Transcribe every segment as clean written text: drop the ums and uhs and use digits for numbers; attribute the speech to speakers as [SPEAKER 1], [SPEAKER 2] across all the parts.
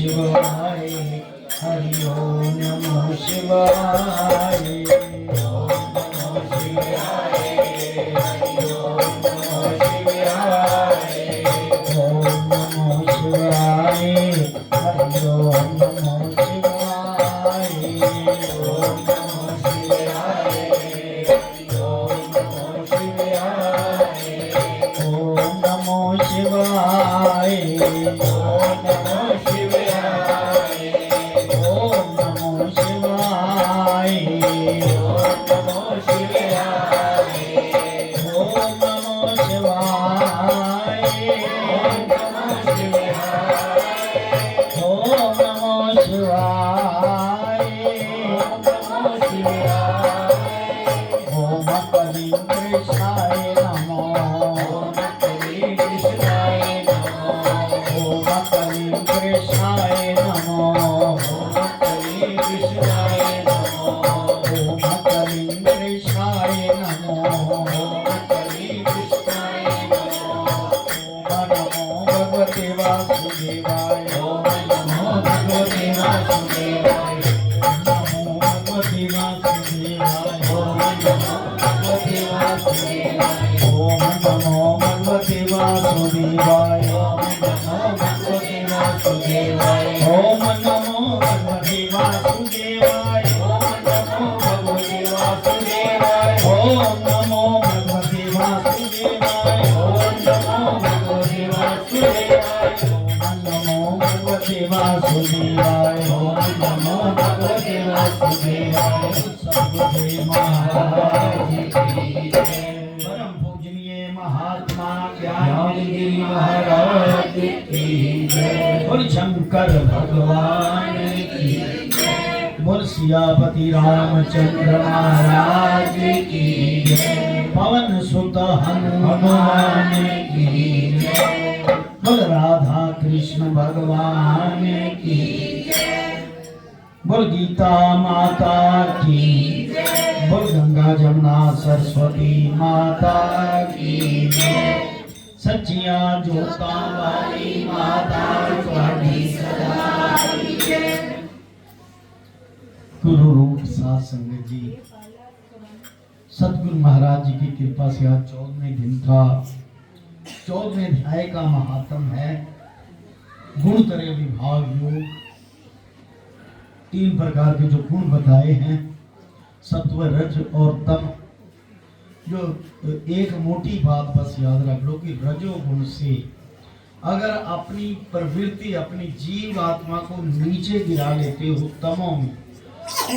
[SPEAKER 1] शिवाय, हरि ओम नमो शिवाय, ओम नमो शिवाय, हरि ओम नमो शिवाय, ओम नमो शिवाय, हरि ओम नमो शिवाय, ओम नमो शिवाय, हरि ओम नमो शिवाय, ओम नमो शिवाय, ओम नमो शिवाय, ओम नमो शिवाय, ओम नमो शिवाय, ओम नमो शिवाय, ओम नमो शिवाय, ओम नमो शिवाय, ओम नमो शिवाय, ओम कलिं कृष्णाय नमो, ओम कलिं कृष्णाय नमो, ओम कलिं कृष्णाय नमो, ओम कलिं कृष्णाय नमो, ओम कलिं कृष्णाय नमो, ओम कलिं कृष्णाय नमो, ओम नमो भगवते वासुदेवाय, ओम नमो भगवते वासुदेवाय, नमो भगवते वासुदेवाय, ओम नमो भगवते वासुदेवाय, ओम नमो भगवते वासुदेवाय, ओम नमो भगवते वासुदेवाय, ओम नमो भगवते वासुदेवाय, ओम नमो भगवते वासुदेवाय, ओम नमो भगवते वासुदेवाय, ओम नमो भगवते वासुदेवाय, ओम नमो भगवते वासुदेवाय, ओम नमो भगवते वासुदेवाय। सद्गुरुदेव महाराज की जय। परम पूजनीय महात्मा ज्ञानगिरि महाराज की जय। बोल शंकर भगवान की जय। बोल सियापति रामचंद्र महाराज की जय। पवन सुत हनुमान की जय। बोल राधा कृष्ण भगवान की जय। बोल गीता माता की जय। बोल गंगा जमुना सरस्वती माता की जय। सच्चिया जोता वाली माता की सदा की जय। गुरु रूप साध संगत जी, सतगुरु महाराज जी की कृपा से आज 14वें दिन का 14वें अध्याय का महात्म है गुणत्रय विभाग योग। 3 प्रकार के जो गुण बताए हैं, सत्व रज और तम। जो एक मोटी बात बस याद रख लो कि रजोगुण से अगर अपनी प्रवृत्ति अपनी जीव आत्मा को नीचे गिरा लेते हो तमों में,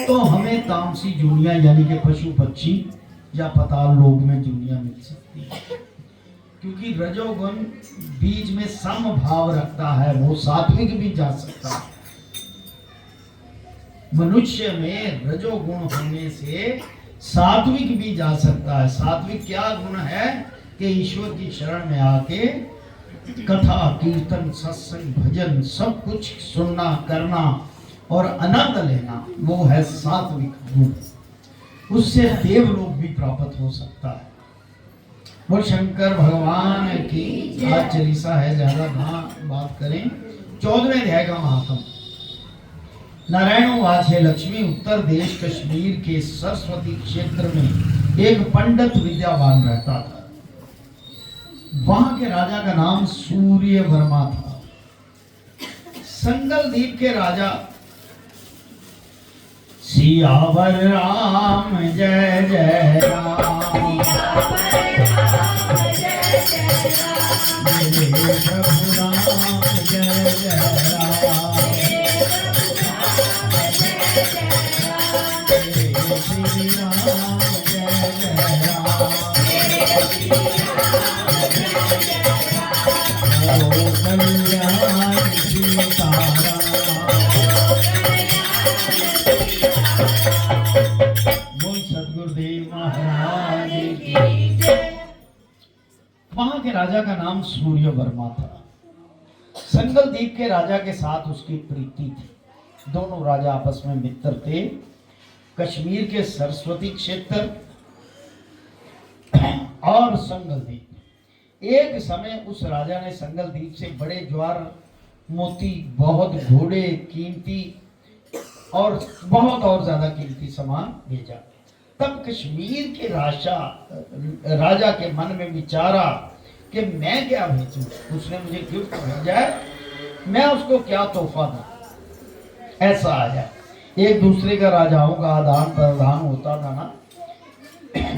[SPEAKER 1] तो हमें तामसी दुनिया यानी कि पशु पक्षी या पाताल लोक में दुनिया मिल सकती है। क्योंकि रजोगुण बीच में सम भाव रखता है, वो सात्विक भी जा सकता है। मनुष्य में रजोगुण होने से सात्विक भी जा सकता है। सात्विक क्या गुण है कि ईश्वर की शरण में आके कथा कीर्तन सत्संग भजन सब कुछ सुनना करना और आनंद लेना, वो है सात्विक गुण। उससे देवलोक भी प्राप्त हो सकता है। वो शंकर भगवान की आज चालीसा है, ज्यादा ना बात करें। 14वें अध्याय का महात्म। नारायण वाचे लक्ष्मी उत्तर देश कश्मीर के सरस्वती क्षेत्र में एक पंडित विद्यावान रहता था। वहां के राजा का नाम सूर्य वर्मा था। संगल द्वीप के राजा सियावर राम जय जय राम, मेरे प्रभु राम जय जय राम, श्री राम जय जय राम, कल्याण सीताराम। बोल सद्गुरुदेव महाराज की जय। वहां के राजा का नाम सूर्य वर्मा था। संगल द्वीप के राजा के साथ उसकी प्रीति थी। दोनों राजा आपस में मित्र थे। कश्मीर के सरस्वती क्षेत्र और संगल द्वीप। एक समय उस राजा ने संगल द्वीप से बड़े ज्वार मोती, बहुत घोड़े, कीमती और बहुत और ज्यादा कीमती सामान भेजा। तब कश्मीर के राजा के मन में विचारा कि मैं क्या भेजूं, उसने मुझे गिफ्ट भेजा है, मैं उसको क्या तोहफा दूं। ऐसा आया, एक दूसरे का राजाओं का आदान प्रदान होता था ना।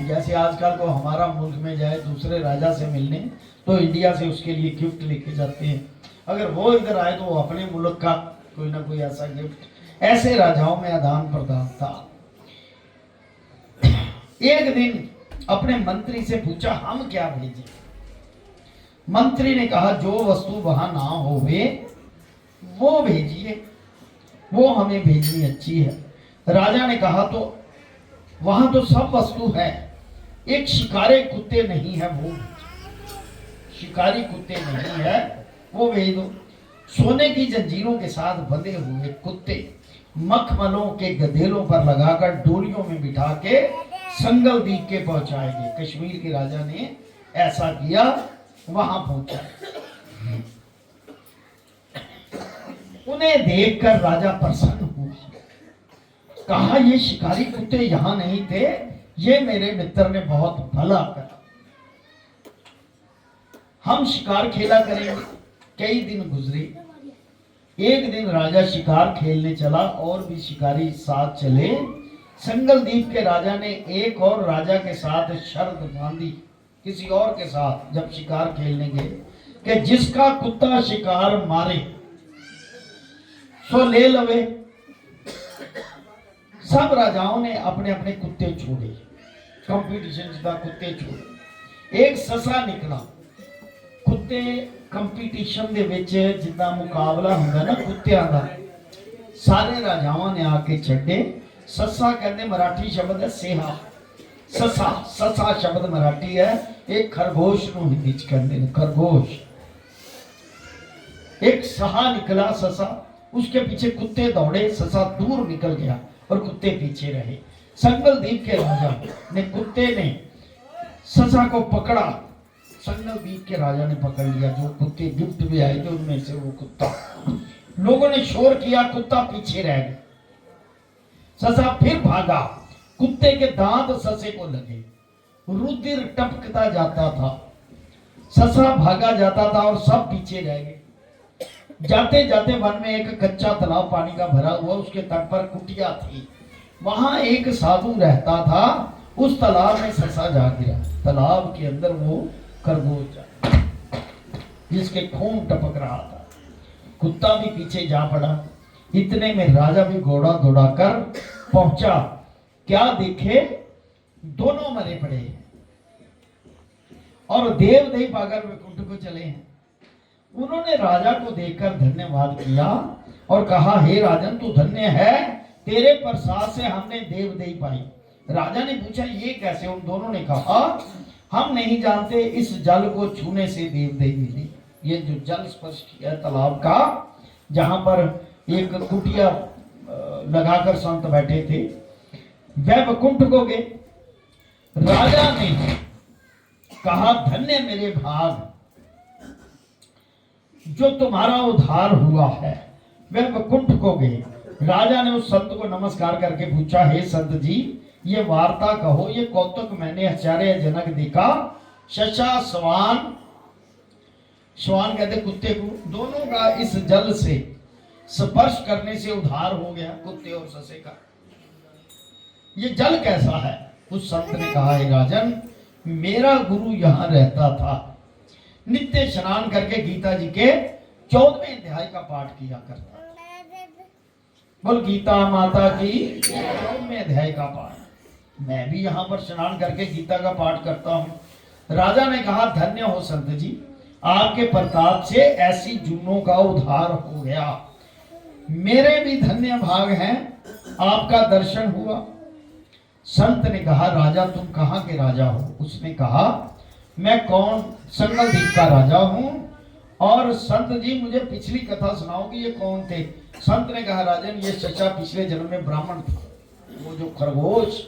[SPEAKER 1] जैसे आजकल को हमारा मुल्क में जाए दूसरे राजा से मिलने तो इंडिया से उसके लिए गिफ्ट लेके जाते हैं, अगर वो इधर आए तो वो अपने मुल्क का कोई ना कोई ऐसा गिफ्ट। ऐसे राजाओं में आदान प्रदान था। एक दिन अपने मंत्री से पूछा हम क्या भेजें। मंत्री ने कहा जो वस्तु वहां ना होवे वो भेजिए, वो हमें भेजनी अच्छी है। राजा ने कहा तो वहां तो सब वस्तु है, एक शिकारी कुत्ते नहीं है वो शिकारी कुत्ते नहीं है वो भेज दो। सोने की जंजीरों के साथ बंधे हुए कुत्ते मखमलों के गधेलों पर लगाकर डोलियों में बिठा के संगल द्वीप के पहुंचाएंगे। कश्मीर के राजा ने ऐसा किया, वहां पहुंचा। उन्हें देखकर राजा प्रसन्न हुआ, कहा ये शिकारी कुत्ते यहां नहीं थे, ये मेरे मित्र ने बहुत भला करा, हम शिकार खेला करेंगे। कई दिन गुजरे। एक दिन राजा शिकार खेलने चला और भी शिकारी साथ चले। संगल द्वीप के राजा ने एक और राजा के साथ शर्त बांधी, किसी और के साथ जब शिकार खेलने गए, कि जिसका कुत्ता शिकार मारे सो ले लवे। सब राजाओं ने अपने अपने कुत्ते छोड़े, कंपटीशन जितना कुत्ते छोड़े। एक ससा निकला। कुत्ते कंपटीशन ਦੇ ਵਿੱਚ ਜਿੱਦਾਂ ਮੁਕਾਬਲਾ ਹੁੰਦਾ ਨਾ ਕੁੱਤਿਆਂ ਦਾ, ਸਾਰੇ ਰਾਜਾਵਾਂ ਨੇ ਆ ਕੇ ਛੱਡੇ। ਸੱਸਾ ਕਹਿੰਦੇ ਮਰਾਠੀ ਸ਼ਬਦ ਹੈ ਸੇਹਾ, ਸਸਾ ਸਸਾ ਸ਼ਬਦ ਮਰਾਠੀ ਹੈ, एक खरगोश ਨੂੰ ਹਿੰਦੀ ਚ ਕਹਿੰਦੇ ਨੇ खरगोश। एक सहा निकला ससा, उसके पीछे कुत्ते दौड़े, ससा दूर निकल गया और कुत्ते पीछे रहे। संगल द्वीप के राजा ने कुत्ते ने ससा को पकड़ा। संगल द्वीप के राजा ने पकड़ लिया, जो कुत्ते गिफ्ट भी आए थे उनमें से वो कुत्ता। लोगों ने शोर किया, कुत्ता पीछे रह गया। ससा फिर भागा, कुत्ते के दांत ससे को लगे, रुधिर टपकता जाता था। ससा भागा जाता था और सब पीछे रह गए। जाते जाते वन में एक कच्चा तालाब पानी का भरा हुआ, उसके तट पर कुटिया थी। वहां एक साधु रहता था। उस तालाब में ससा जा गिरा। तालाब के अंदर वो खरगोश जा, जिसके खून टपक रहा था। कुत्ता भी पीछे जा पड़ा। इतने में राजा भी घोड़ा दौड़ाकर पहुंचा। क्या देखे, दोनों मरे पड़े और देव देव पाकर वैकुंठ को चले हैं। उन्होंने राजा को देखकर धन्यवाद किया और कहा हे राजन तू धन्य है, तेरे प्रसाद से हमने देव देही पाई। राजा ने पूछा ये कैसे। उन दोनों ने कहा हम नहीं जानते, इस जल को छूने से देव देही मिली। ये जो जल स्पर्श किया तालाब का, जहां पर एक कुटिया लगाकर संत बैठे थे, वह वैकुंठ को गए। राजा ने कहा धन्य मेरे भाग, जो तुम्हारा उद्धार हुआ है। वह वैकुंठ को गए। राजा ने उस संत को नमस्कार करके पूछा हे संत जी ये वार्ता कहो, ये कौतुक मैंने आश्चर्यजनक देखा। शशा स्वान, स्वान कहते कुत्ते को, दोनों का इस जल से स्पर्श करने से उद्धार हो गया, कुत्ते और ससे का। ये जल कैसा है। उस संत ने कहा हे राजन मेरा गुरु यहाँ रहता था, नित्य स्नान करके गीता जी के 14वें अध्याय का पाठ किया करता था। बोल गीता माता की 14वें अध्याय का पाठ। मैं भी यहाँ पर स्नान करके गीता का पाठ करता हूँ। राजा ने कहा धन्य हो संत जी, आपके प्रताप से ऐसी जुनों का उद्धार हो गया। मेरे भी धन्य भाग हैं, आपका दर्शन हुआ। संत ने कहा राजा तुम कहाँ के राजा हो। उसने कहा मैं कौन, संगल द्वीप का राजा हूँ। और संत जी मुझे पिछली कथा सुनाओ कि ये कौन थे। संत ने कहा राजन ये सच्चा पिछले जन्म में ब्राह्मण था। वो जो खरगोश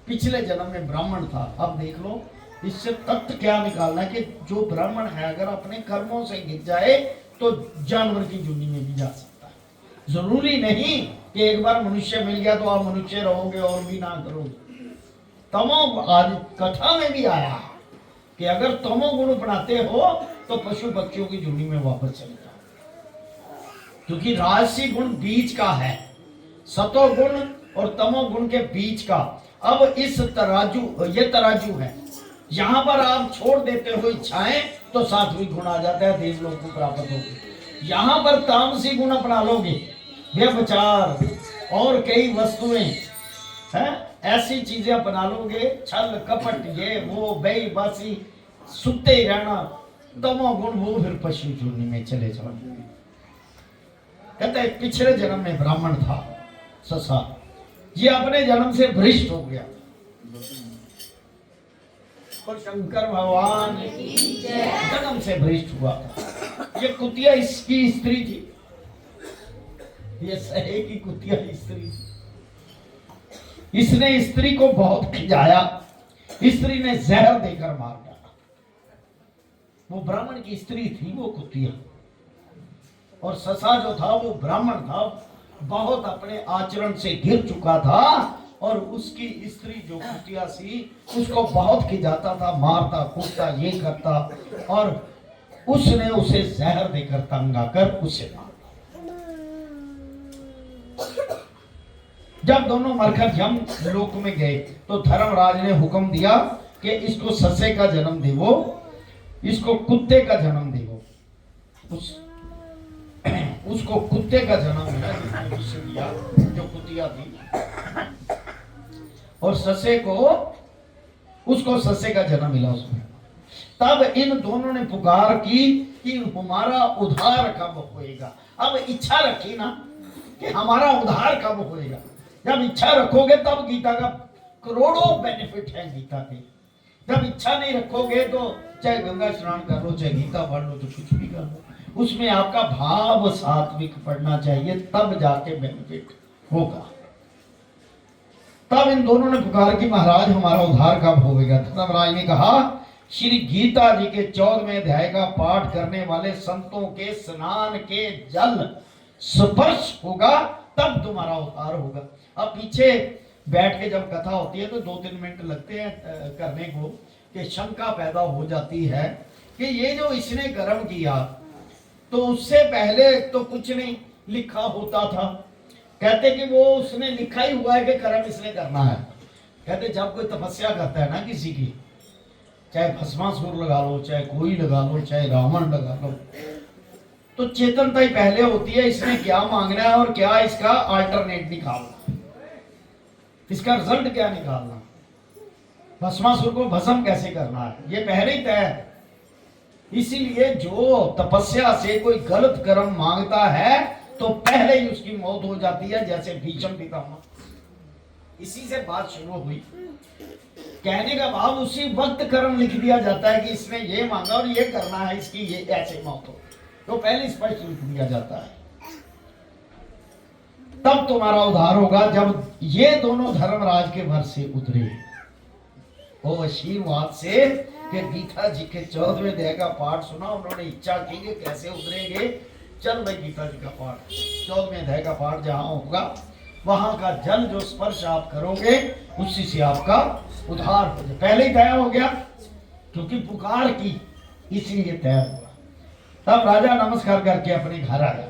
[SPEAKER 1] पिछले जन्म में ब्राह्मण था। अब देख लो इससे तत्व क्या निकालना है कि जो ब्राह्मण है अगर अपने कर्मों से गिर जाए तो जानवर की जोनी में भी जा सकता है। जरूरी नहीं कि एक बार मनुष्य मिल गया तो आप मनुष्य रहोगे और भी ना करोगे। तमो आज कथा में भी आया कि अगर तमो गुण अपनाते हो तो पशु पक्षियों की जोनी में वापस चले जाओ, क्योंकि राजसी गुण बीच का है, सतो गुण और तमो गुण के बीच का। अब इस तराजू, ये तराजू है, यहां पर आप छोड़ देते हो इच्छाएं तो सात्विक गुण आ जाता है, देवलोक को प्राप्त होगी। यहां पर तामसी गुण अपना लोगे, व्यभिचार और कई वस्तुएं हैं, ऐसी चीजें अपना लोगे, छल कपट ये वो बेईमानी, सुते ही रहना, तमो गुण वो फिर पशु जोनी में चले जाओगे। कहते हैं पिछले जन्म में ब्राह्मण था ससा, ये अपने जन्म से भ्रष्ट हो गया और शंकर भगवान जन्म से भ्रष्ट हुआ था। ये कुतिया इसकी स्त्री थी, ये सहे की कुतिया स्त्री थी। इसने स्त्री को बहुत खिजाया, स्त्री ने जहर देकर मार डाला। वो ब्राह्मण की स्त्री थी, वो कुतिया, और ससा जो था वो ब्राह्मण था, बहुत अपने आचरण से घिर चुका था, और उसकी स्त्री जो कुतिया सी उसको बहुत खिजाता था, मारता कूटता ये करता, और उसने उसे जहर देकर तंग आकर उसे मारा। जब दोनों मरकर यम लोक में गए तो धर्मराज ने हुक्म दिया कि इसको ससे का जन्म देवो, इसको कुत्ते का जन्म देवो। उसको कुत्ते का जन्म मिला, जिसने विषय दिया, जो कुतिया थी, और ससे को, उसको ससे का जन्म मिला उसमें। तब इन दोनों ने पुकार की कि हमारा उद्धार कब होएगा। अब इच्छा रखी ना कि हमारा उद्धार कब होएगा। जब इच्छा रखोगे तब गीता का करोड़ों बेनिफिट है गीता के। जब इच्छा नहीं रखोगे तो चाहे गंगा स्नान कर लो, चाहे गीता पढ़ लो, तो कुछ भी कर लो, उसमें आपका भाव सात्विक पढ़ना चाहिए, तब जाके बेनिफिट होगा। तब इन दोनों ने पुकार की महाराज हमारा उद्धार कब होगा। धर्मराज ने कहा श्री गीता जी के 14वें अध्याय का पाठ करने वाले संतों के स्नान के जल स्पर्श होगा तब तुम्हारा उद्धार होगा। अब पीछे बैठ के जब कथा होती है तो 2-3 मिनट लगते हैं करने को, कि शंका पैदा हो जाती है कि ये जो इसने कर्म किया तो उससे पहले तो कुछ नहीं लिखा होता था। कहते कि वो उसने लिखा ही हुआ है कि कर्म इसने करना है। कहते जब कोई तपस्या करता है ना किसी की, चाहे भस्मासुर लगा लो, चाहे कोई लगा लो, चाहे रावण लगा लो, तो चेतनता ही पहले होती है, इसने क्या मांगना है और क्या इसका अल्टरनेट निकालना, इसका रिजल्ट क्या निकालना, भस्मासुर को भस्म कैसे करना है, ये पहले ही तय है। इसीलिए जो तपस्या से कोई गलत कर्म मांगता है तो पहले ही उसकी मौत हो जाती है, जैसे भीष्म पितामह। इसी से बात शुरू हुई। कहने का भाव उसी वक्त कर्म लिख दिया जाता है कि इसने ये मांगा और ये करना है, इसकी ये ऐसे मौत हो, तो पहले स्पष्ट लिख दिया जाता है। तब तुम्हारा उद्धार होगा जब ये दोनों धर्मराज के घर से उतरे। वो आशीर्वाद से कि गीता जी के 14वें अध्याय का पाठ सुना, उन्होंने इच्छा की कि कैसे उतरेंगे। चल भाई गीता जी का पाठ, 14वें अध्याय का पाठ जहां होगा वहां का जल जो स्पर्श आप करोगे उसी से आपका उद्धार हो जाए। पहले ही तय हो गया क्योंकि पुकार की, इसीलिए तय हुआ। तब राजा नमस्कार करके अपने घर आया,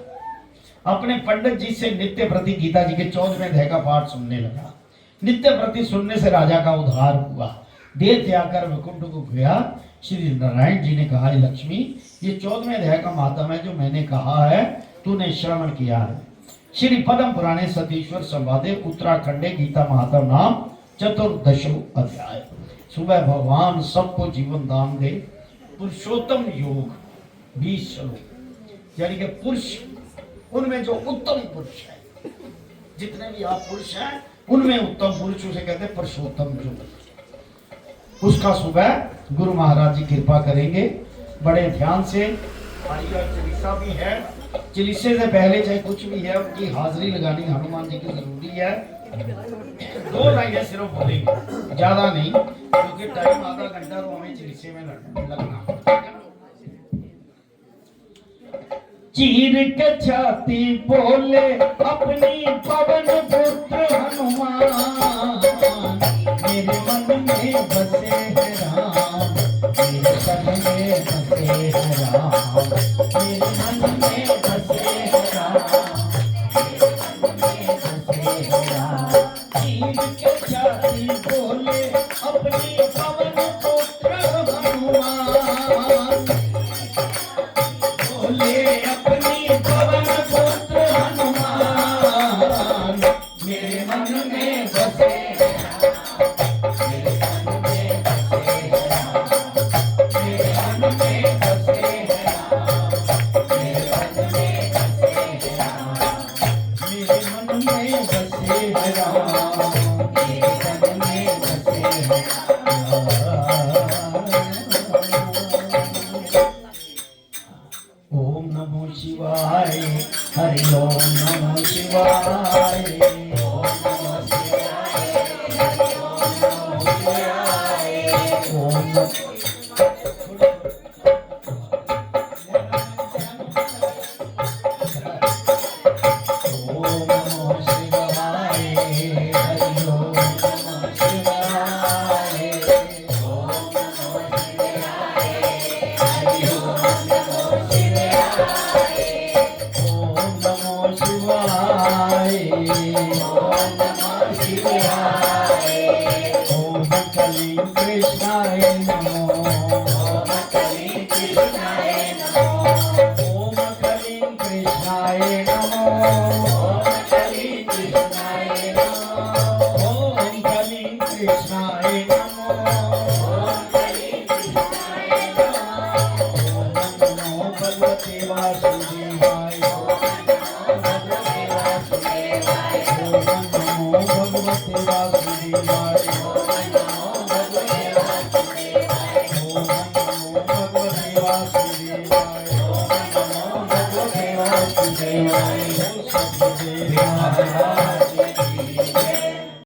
[SPEAKER 1] अपने पंडित जी से नित्य प्रति गीता जी के 14वें अध्याय का पाठ सुनने लगा। नित्य प्रति सुनने से राजा का उद्धार हुआ। देर त्याग कर वैकुंठ को गया। श्री नारायण जी ने कहा लक्ष्मी, ये 14वें अध्याय का महात्म है जो मैंने कहा है, तूने श्रवण किया है। श्री पद्म पुराणे सतीश्वर संवादे उत्तराखंडे गीता महात्म नाम 14 अध्याय। सुबह भगवान सबको जीवन दान दे। पुरुषोत्तम योग 20 श्लोक, यानी कि पुरुष, उनमें जो उत्तम पुरुष है, जितने भी आप पुरुष हैं उनमें उत्तम पुरुष उसे कहते हैं पुरुषोत्तम योग। उसका सुबह गुरु महाराज जी कृपा करेंगे बड़े ध्यान से। चालीसा भी है, चालीसे से पहले चाहे कुछ भी है उनकी हाजिरी लगानी हनुमान जी की जरूरी है। 2 लाइनें सिर्फ बोलेंगे, ज्यादा नहीं, क्योंकि टाइम आधा घंटा तो हमें चालीसे में लगना। चीर के छाती बोले अपनी पवन पुत्र हनुमान, मेरे मन में बसे है राम, मेरे तन में बसे है राम, मेरे मन में बसे है राम, मेरे मन में बसे है राम। चीर के छाती बोले अपनी पवन पुत्र हनुमान, बोले अपनी पवन पुत्र हनुमान, मेरे मन में बसे है राम, मेरे मन में बसे है राम, मेरे मन में बसे है राम, मेरे मन में बसे है राम, मेरे मन में बसे है राम, मेरे मन में बसे है राम। ओम नमो शिवाय, हरि ओम नमो शिवाय, ओम नमो शिवाय, हरि ओम नमो शिवाय, ओम नमो शिवाय, हरि ओम नमो शिवाय, ओम नमो शिवाय, हरि ओम नमो शिवाय, ओम नमो शिवाय, ओम नमो शिवाय, ओम कलीं कृष्णाय नमो, ओम कलीं कृष्णाय नमो, ओम कलीं कृष्णाय नमो, ओम कलीं कृष्णाय नमो, ओम कलीं कृष्णाय नमो, ओम कलीं कृष्णाय नमो, ओम नमो भगवते वासुदेवाय, ओम नमो भगवते वासुदेवाय, ओम नमो भगवते वासुदेवाय,